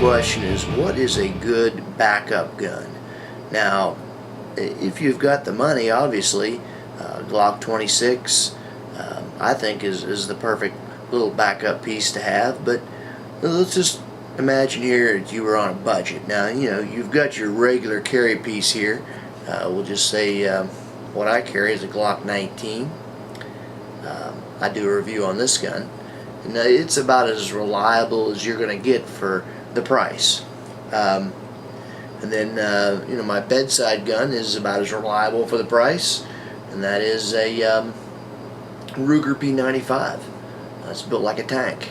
question is, what is a good backup gun? Now, if you've got the money, obviously, Glock 26, I think is the perfect little backup piece to have. But let's just imagine here that you were on a budget. Now, you know, you've got your regular carry piece here. We'll just say what I carry is a Glock 19. I do a review on this gun, and it's about as reliable as you're going to get for the price. And then you know, my bedside gun is about as reliable for the price, and that is a Ruger P-95. It's built like a tank.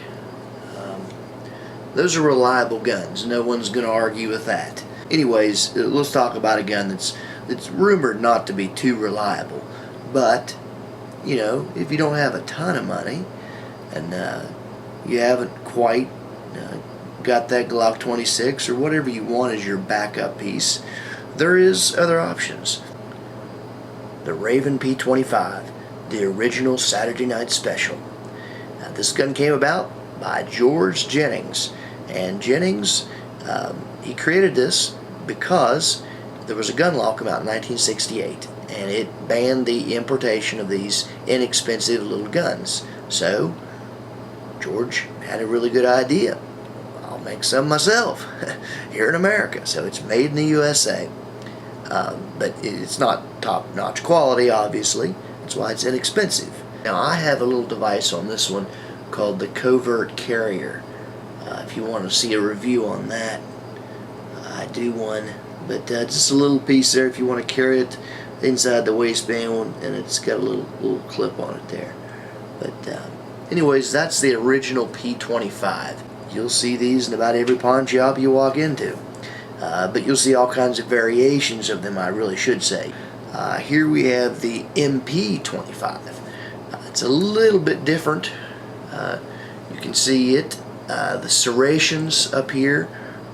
Those are reliable guns. No one's going to argue with that. Anyways, let's talk about a gun that's rumored not to be too reliable. But, you know, if you don't have a ton of money and you haven't quite got that Glock 26 or whatever you want as your backup piece, there is other options. The Raven P-25, the original Saturday Night Special. Now, this gun came about by George Jennings, and Jennings he created this because there was a gun law come out in 1968, and it banned the importation of these inexpensive little guns. So George had a really good idea. I'll make some myself here in America. So it's made in the USA, but it's not top-notch quality, obviously. That's why it's inexpensive. Now, I have a little device on this one called the Covert Carrier. If you want to see a review on that, I do one. But just a little piece there if you want to carry it inside the waistband, and it's got a little clip on it there. But anyways, that's the original P-25. You'll see these in about every pawn shop you walk into. But you'll see all kinds of variations of them, I really should say. Here we have the MP-25. It's a little bit different. You can see it. The serrations up here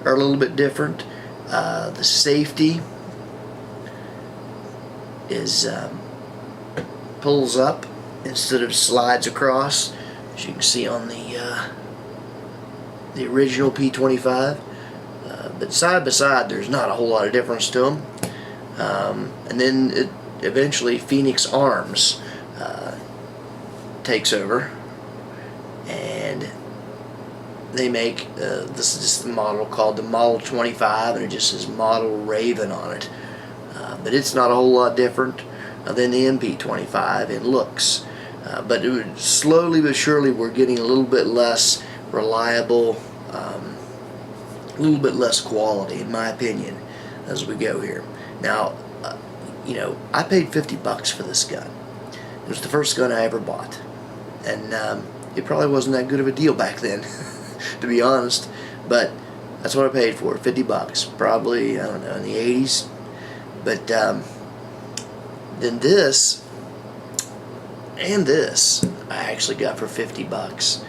are a little bit different. The safety is pulls up instead of slides across, as you can see on the original P-25. But side by side, there's not a whole lot of difference to them. And then eventually Phoenix Arms takes over, and they make this is just the model called the Model 25, and it just says Model Raven on it. But it's not a whole lot different than the MP-25 in looks. But slowly but surely we're getting a little bit less reliable, a little bit less quality, in my opinion, as we go here. Now, you know, I paid $50 for this gun. It was the first gun I ever bought, and it probably wasn't that good of a deal back then, to be honest. But that's what I paid for it, $50, probably, I don't know, in the 80s. But then this and this I actually got for $50,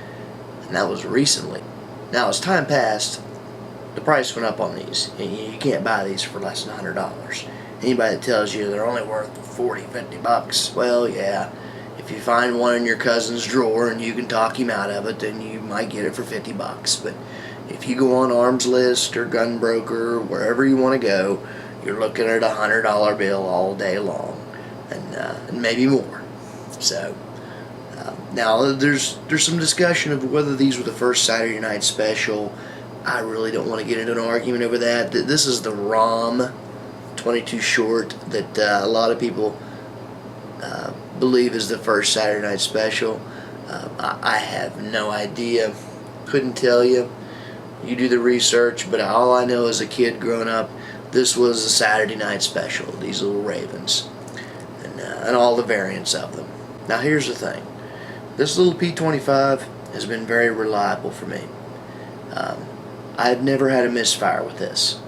and that was recently. Now, as time passed, the price went up on these. You can't buy these for less than $100. Anybody that tells you they're only worth $40, $50, well, yeah. If you find one in your cousin's drawer and you can talk him out of it, then you might get it for $50. But if you go on Arms List or Gun Broker, wherever you want to go, you're looking at a $100 bill all day long, and maybe more. So now there's some discussion of whether these were the first Saturday Night Special. I really don't want to get into an argument over that. This is the ROM 22 short that a lot of people believe is the first Saturday Night Special. I have no idea. Couldn't tell you. You do the research, but all I know as a kid growing up, this was a Saturday Night Special, these little Ravens, and all the variants of them. Now, here's the thing. This little P-25 has been very reliable for me. I've never had a misfire with this.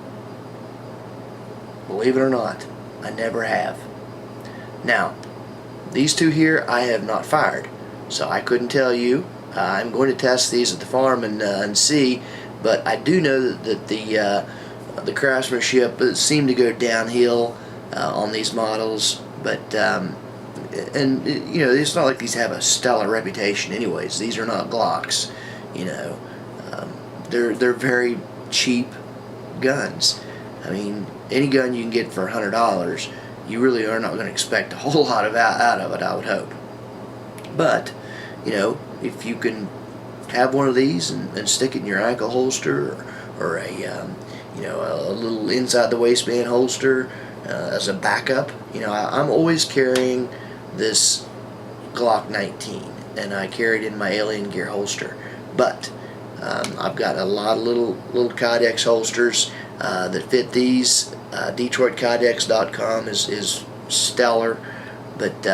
Believe it or not, I never have. Now, these two here I have not fired, so I couldn't tell you. I'm going to test these at the farm and see, but I do know that the craftsmanship seemed to go downhill on these models. But and you know, it's not like these have a stellar reputation anyways. These are not Glocks, you know. They're very cheap guns. I mean, any gun you can get for $100, you really are not going to expect a whole lot out of it, I would hope. But, you know, if you can have one of these and stick it in your ankle holster, or a you know, a little inside the waistband holster as a backup. You know, I'm always carrying this Glock 19, and I carry it in my Alien Gear holster. But I've got a lot of little Kydex holsters that fit these. DetroitKydex.com is stellar, but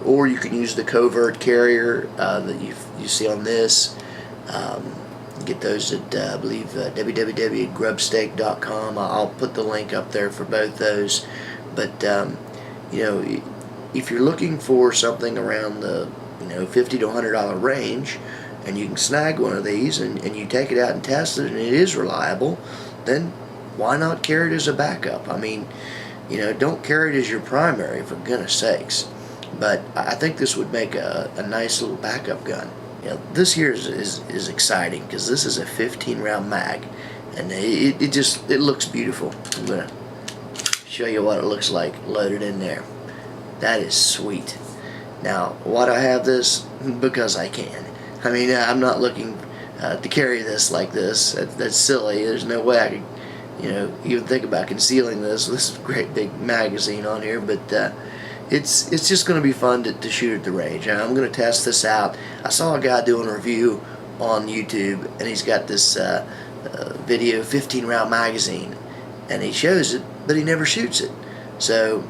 or you can use the Covert Carrier that you see on this. Get those at I believe www.grubstake.com. I'll put the link up there for both those. But you know, if you're looking for something around the $50 to $100 range, and you can snag one of these and you take it out and test it and it is reliable, then why not carry it as a backup? I mean, you know, don't carry it as your primary, for goodness sakes. But I think this would make a nice little backup gun. You know, this here is exciting because this is a 15-round mag, and it looks beautiful. I'm gonna show you what it looks like loaded in there. That is sweet. Now, why do I have this? Because I can. I mean, I'm not looking to carry this like this. That's silly. There's no way I could, you know, even think about concealing this. This is a great big magazine on here, but it's just going to be fun to shoot at the range. I'm going to test this out. I saw a guy doing a review on YouTube, and he's got this video 15-round magazine, and he shows it, but he never shoots it. So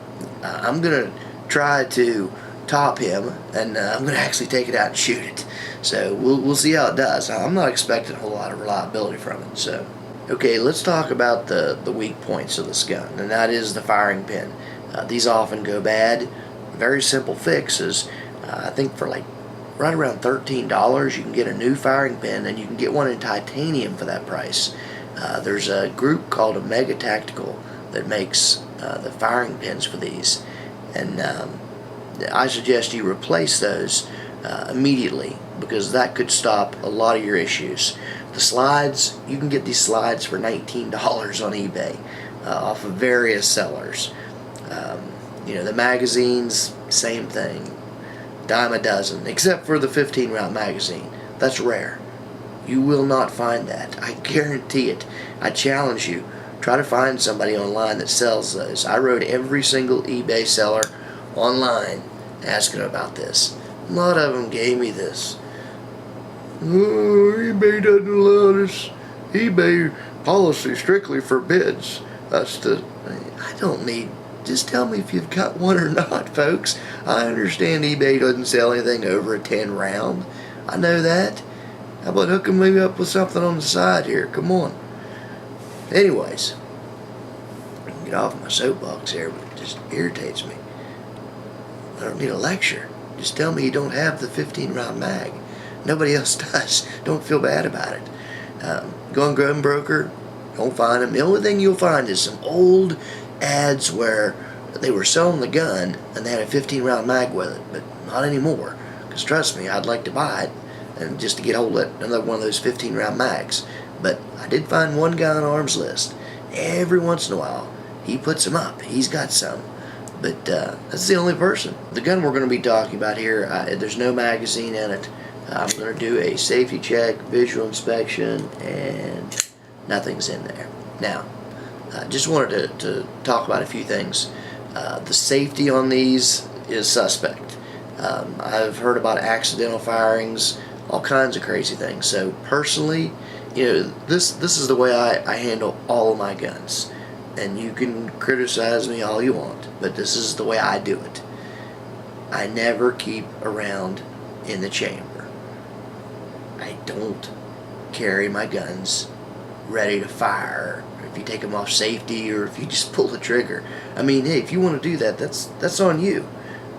I'm going to try to top him, and I'm going to actually take it out and shoot it. So we'll see how it does. I'm not expecting a whole lot of reliability from it. So, okay, let's talk about the weak points of this gun, and that is the firing pin. These often go bad. Very simple fixes. I think for like right around $13 you can get a new firing pin, and you can get one in titanium for that price. There's a group called Omega Tactical that makes the firing pins for these, and I suggest you replace those immediately, because that could stop a lot of your issues. The slides, you can get these slides for $19 on eBay off of various sellers. You know, the magazines, same thing, dime a dozen, except for the 15-round magazine. That's rare. You will not find that. I guarantee it. I challenge you. Try to find somebody online that sells those. I wrote every single eBay seller online asking about this. A lot of them gave me this. Oh, eBay doesn't allow this. eBay policy strictly forbids us to. I don't need. Just tell me if you've got one or not, folks. I understand eBay doesn't sell anything over a 10 round. I know that. How about hooking me up with something on the side here? Come on. Anyways, I can get off my soapbox here, but it just irritates me. I don't need a lecture. Just tell me you don't have the 15-round mag. Nobody else does. Don't feel bad about it. Go on Gunbroker. Don't find them. The only thing you'll find is some old ads where they were selling the gun and they had a 15-round mag with it, but not anymore. Because trust me, I'd like to buy it and just to get hold of another one of those 15-round mags. But I did find one guy on Arms List. Every once in a while, he puts them up. He's got some. But that's the only person. The gun we're going to be talking about here, there's no magazine in it. I'm going to do a safety check, visual inspection, and nothing's in there. Now, I just wanted to talk about a few things. The safety on these is suspect. I've heard about accidental firings, all kinds of crazy things. So personally, you know, this is the way I handle all of my guns. And you can criticize me all you want, but this is the way I do it. I never keep a round in the chamber. I don't carry my guns ready to fire. If you take them off safety, or if you just pull the trigger. I mean, hey, if you want to do that, that's on you.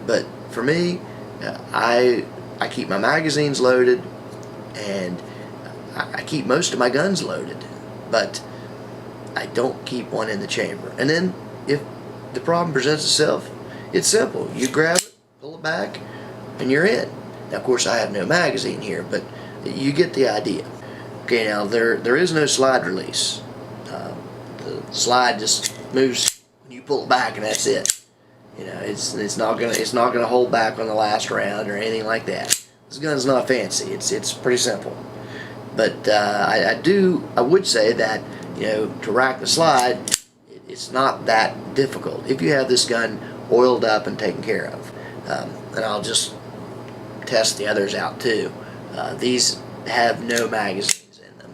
But for me, I keep my magazines loaded, and I keep most of my guns loaded, but I don't keep one in the chamber. And then if the problem presents itself, it's simple. You grab it, pull it back, and you're in. Now, of course, I have no magazine here, but you get the idea. Okay, now there is no slide release. The slide just moves when you pull it back, and that's it. You know, it's not gonna hold back on the last round or anything like that. This gun's not fancy. It's pretty simple. But I would say that, you know, to rack the slide, it's not that difficult if you have this gun oiled up and taken care of. And I'll just test the others out too. These have no magazines in them.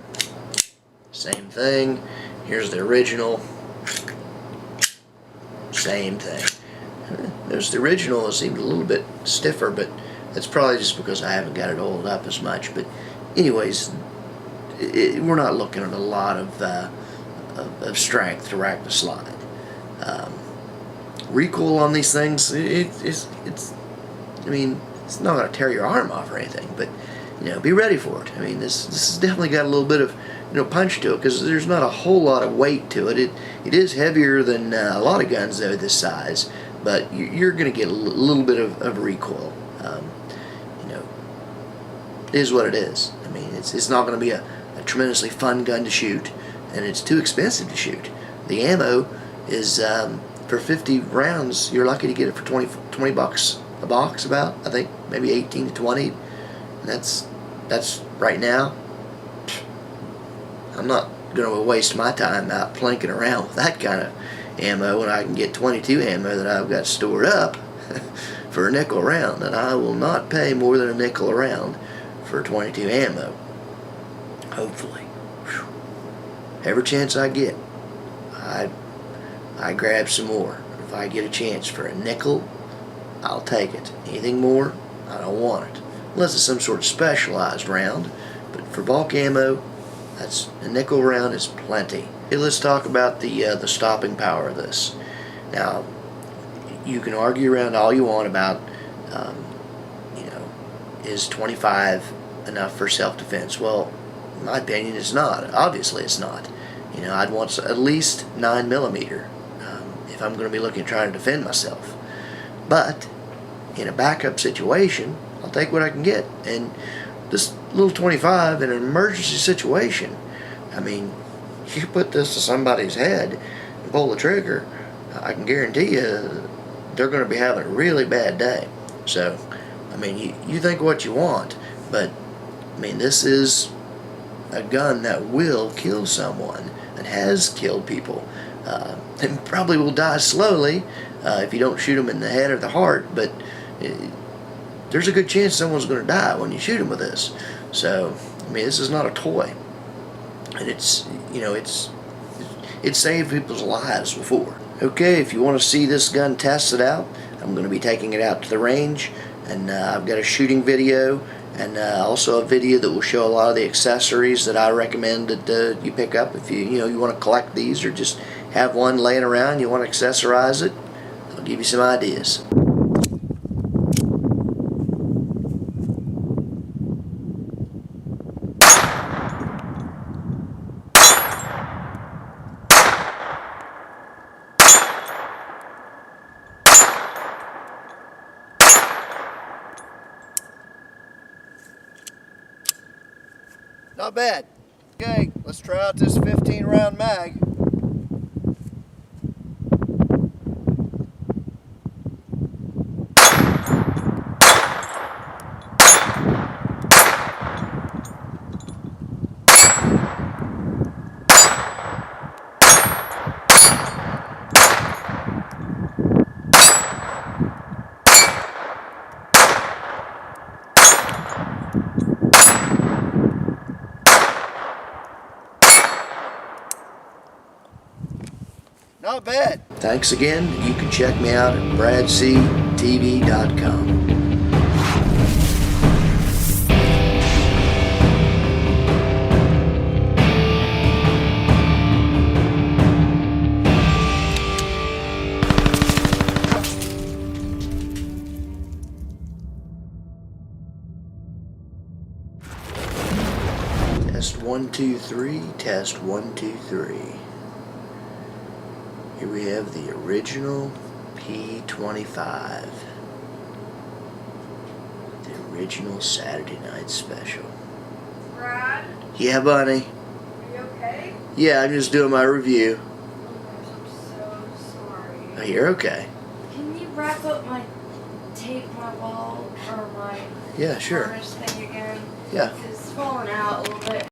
Same thing. Here's the original. Same thing. Notice the original seemed a little bit stiffer, but that's probably just because I haven't got it oiled up as much. But anyways, we're not looking at a lot of strength to rack the slide. Recoil on these things, I mean, it's not going to tear your arm off or anything, but, you know, be ready for it. I mean, this has definitely got a little bit of, you know, punch to it, because there's not a whole lot of weight to it. It is heavier than a lot of guns, though, this size, but you're going to get a little bit of recoil. You know, it is what it is. I mean, it's not going to be a tremendously fun gun to shoot, and it's too expensive to shoot. The ammo is, for 50 rounds, you're lucky to get it for 20 bucks a box, about, I think, maybe 18 to 20. And that's right now. I'm not going to waste my time out plinking around with that kind of ammo when I can get 22 ammo that I've got stored up for a nickel a round, and I will not pay more than a nickel a round for 22 ammo. Hopefully. Whew. Every chance I get, I grab some more. If I get a chance for a nickel, I'll take it. Anything more, I don't want it. Unless it's some sort of specialized round. But for bulk ammo, that's a nickel round is plenty. Okay, let's talk about the stopping power of this. Now, you can argue around all you want about, you know, is 25 enough for self-defense? Well, in my opinion, it's not. Obviously, it's not. You know, I'd want at least 9mm if I'm going to be looking at trying to defend myself. But in a backup situation, I'll take what I can get. And this little 25 in an emergency situation, I mean, you put this to somebody's head and pull the trigger, I can guarantee you they're going to be having a really bad day. So, I mean, you think what you want, but, I mean, this is a gun that will kill someone and has killed people. And probably will die slowly if you don't shoot them in the head or the heart, but there's a good chance someone's going to die when you shoot them with this. So, I mean, this is not a toy. And it's, you know, it's saved people's lives before. Okay, if you want to see this gun tested out, I'm going to be taking it out to the range, and I've got a shooting video and also a video that will show a lot of the accessories that I recommend that you pick up if you want to collect these, or just have one laying around, you want to accessorize it. I'll give you some ideas. Not bad. Okay, let's try out this 15-round mag. Not bad. Thanks again. You can check me out at bradctv.com. Test 1 2 3. Test 1 2 3. Here we have the original P-25, the original Saturday Night Special. Brad? Yeah, bunny. Are you okay? Yeah, I'm just doing my review. Oh gosh, I'm so sorry. Oh, you're okay. Can you wrap up my tape, my wall, or my Yeah, sure. harness thing again? Yeah. It's falling out a little bit.